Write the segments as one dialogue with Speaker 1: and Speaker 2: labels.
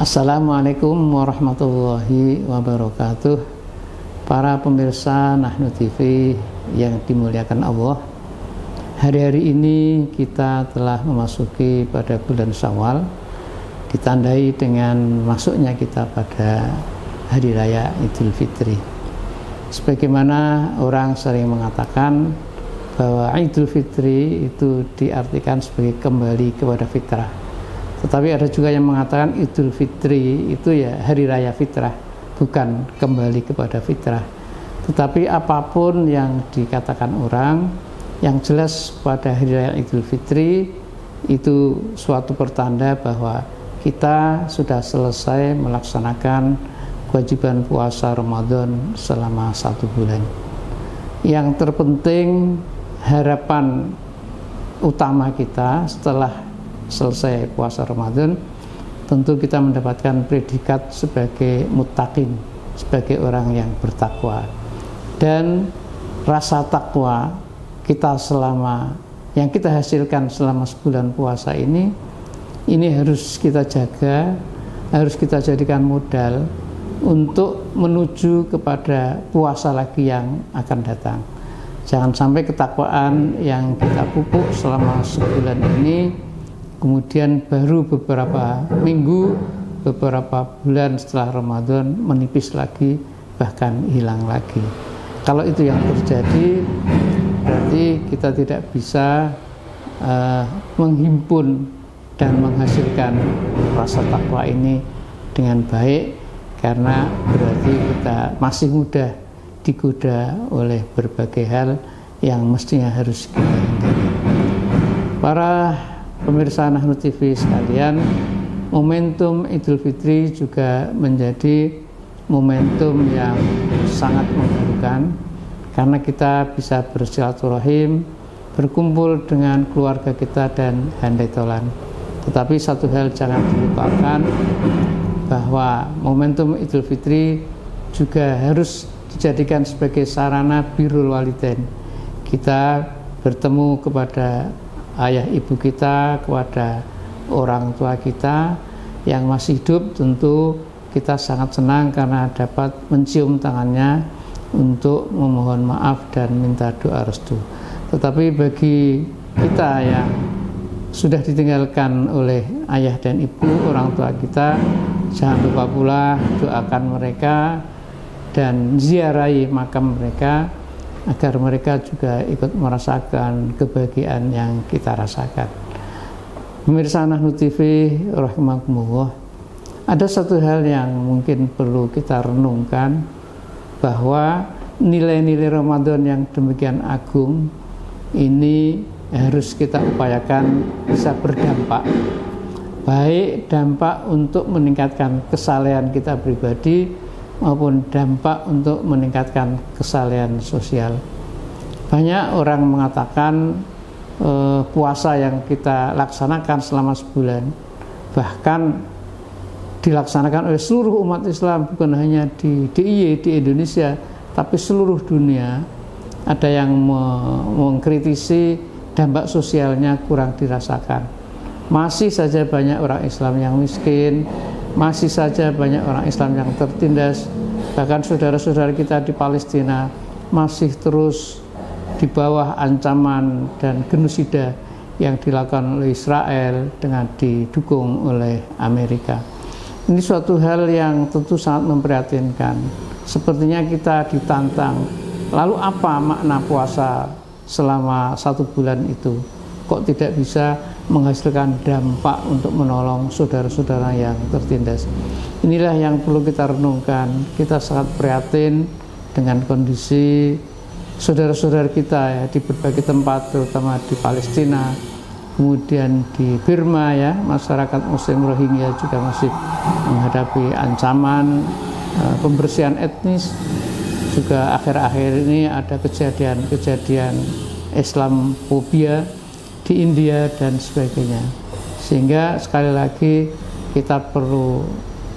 Speaker 1: Assalamualaikum warahmatullahi wabarakatuh. Para pemirsa Nahnu TV yang dimuliakan Allah, hari-hari ini kita telah memasuki pada bulan Syawal, ditandai dengan masuknya kita pada Hari Raya Idul Fitri. Sebagaimana orang sering mengatakan bahwa Idul Fitri itu diartikan sebagai kembali kepada fitrah. Tetapi ada juga yang mengatakan Idul Fitri itu ya hari raya fitrah, bukan kembali kepada fitrah. Tetapi apapun yang dikatakan orang, yang jelas pada hari raya Idul Fitri itu suatu pertanda bahwa kita sudah selesai melaksanakan kewajiban puasa Ramadan selama 1 bulan. Yang terpenting, harapan utama kita setelah selesai puasa Ramadan, tentu kita mendapatkan predikat sebagai muttaqin, sebagai orang yang bertakwa. Dan rasa takwa kita yang kita hasilkan selama sebulan puasa ini harus kita jaga, harus kita jadikan modal untuk menuju kepada puasa lagi yang akan datang. Jangan sampai ketakwaan yang kita pupuk selama sebulan ini kemudian baru beberapa minggu, beberapa bulan setelah Ramadan menipis lagi, bahkan hilang lagi. Kalau itu yang terjadi, berarti kita tidak bisa menghimpun dan menghasilkan rasa takwa ini dengan baik, karena berarti kita masih mudah digoda oleh berbagai hal yang mestinya harus kita hindari. Para pemirsa Nahnu TV sekalian, momentum Idul Fitri juga menjadi momentum yang sangat mengharukan karena kita bisa bersilaturahim, berkumpul dengan keluarga kita dan handai tolan. Tetapi satu hal jangan dilupakan, bahwa momentum Idul Fitri juga harus dijadikan sebagai sarana birrul walidain. Kita bertemu kepada ayah ibu kita, kepada orang tua kita yang masih hidup. Tentu kita sangat senang karena dapat mencium tangannya untuk memohon maaf dan minta doa restu. Tetapi bagi kita yang sudah ditinggalkan oleh ayah dan ibu, orang tua kita, jangan lupa pula doakan mereka dan ziarahi makam mereka, agar mereka juga ikut merasakan kebahagiaan yang kita rasakan. Pemirsa Nahnu TV rahimakumullah, ada satu hal yang mungkin perlu kita renungkan, bahwa nilai-nilai Ramadan yang demikian agung ini harus kita upayakan bisa berdampak, baik dampak untuk meningkatkan kesalehan kita pribadi maupun dampak untuk meningkatkan kesalehan sosial. Banyak orang mengatakan puasa yang kita laksanakan selama sebulan, bahkan dilaksanakan oleh seluruh umat Islam, bukan hanya di DIY, di Indonesia, tapi seluruh dunia. Ada yang mengkritisi dampak sosialnya kurang dirasakan. Masih saja banyak orang Islam yang miskin, masih saja banyak orang Islam yang tertindas. Bahkan saudara-saudara kita di Palestina masih terus di bawah ancaman dan genosida yang dilakukan oleh Israel dengan didukung oleh Amerika. Ini suatu hal yang tentu sangat memprihatinkan. Sepertinya kita ditantang, lalu apa makna puasa selama 1 bulan itu? Kok tidak bisa menghasilkan dampak untuk menolong saudara-saudara yang tertindas? Inilah yang perlu kita renungkan. Kita sangat prihatin dengan kondisi saudara-saudara kita ya, di berbagai tempat, terutama di Palestina, kemudian di Burma ya, masyarakat Muslim Rohingya juga masih menghadapi ancaman pembersihan etnis. Juga akhir-akhir ini ada kejadian Islamofobia di India dan sebagainya. Sehingga sekali lagi kita perlu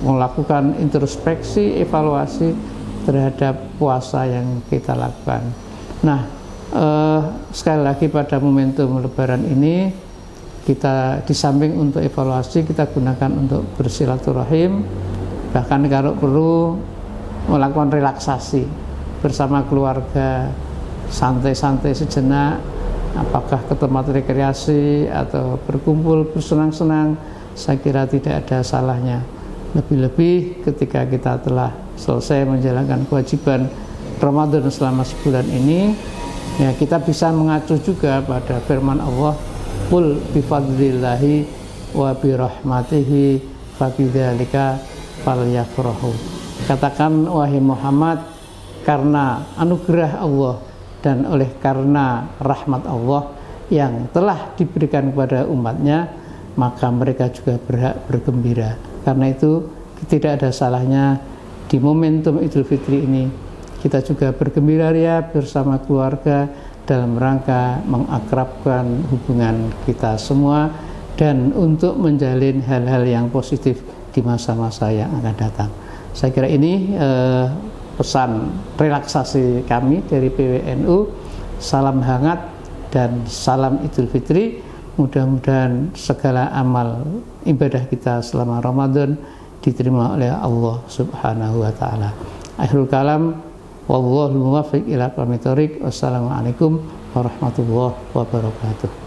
Speaker 1: melakukan introspeksi, evaluasi terhadap puasa yang kita lakukan. Nah, sekali lagi pada momentum Lebaran ini kita di samping untuk evaluasi, kita gunakan untuk bersilaturahim, bahkan kalau perlu melakukan relaksasi bersama keluarga, santai-santai sejenak, apakah ke tempat rekreasi atau berkumpul bersenang-senang, saya kira tidak ada salahnya. Lebih-lebih ketika kita telah selesai menjalankan kewajiban Ramadan selama sebulan ini, ya kita bisa mengacu juga pada firman Allah, qul bifadlillahi wa birahmatihi fabidzalika falyafrahu. Katakan wahai Muhammad, karena anugerah Allah dan oleh karena rahmat Allah yang telah diberikan kepada umatnya, maka mereka juga berhak bergembira. Karena itu tidak ada salahnya di momentum Idul Fitri ini kita juga bergembira ria bersama keluarga dalam rangka mengakrabkan hubungan kita semua dan untuk menjalin hal-hal yang positif di masa-masa yang akan datang. Saya kira ini pesan relaksasi kami dari PWNU. Salam hangat dan salam Idul Fitri. Mudah-mudahan segala amal ibadah kita selama Ramadan diterima oleh Allah Subhanahu wa taala. Akhirul kalam, wallahul muwaffiq ila aqwamit thoriq. Wassalamualaikum warahmatullahi wabarakatuh.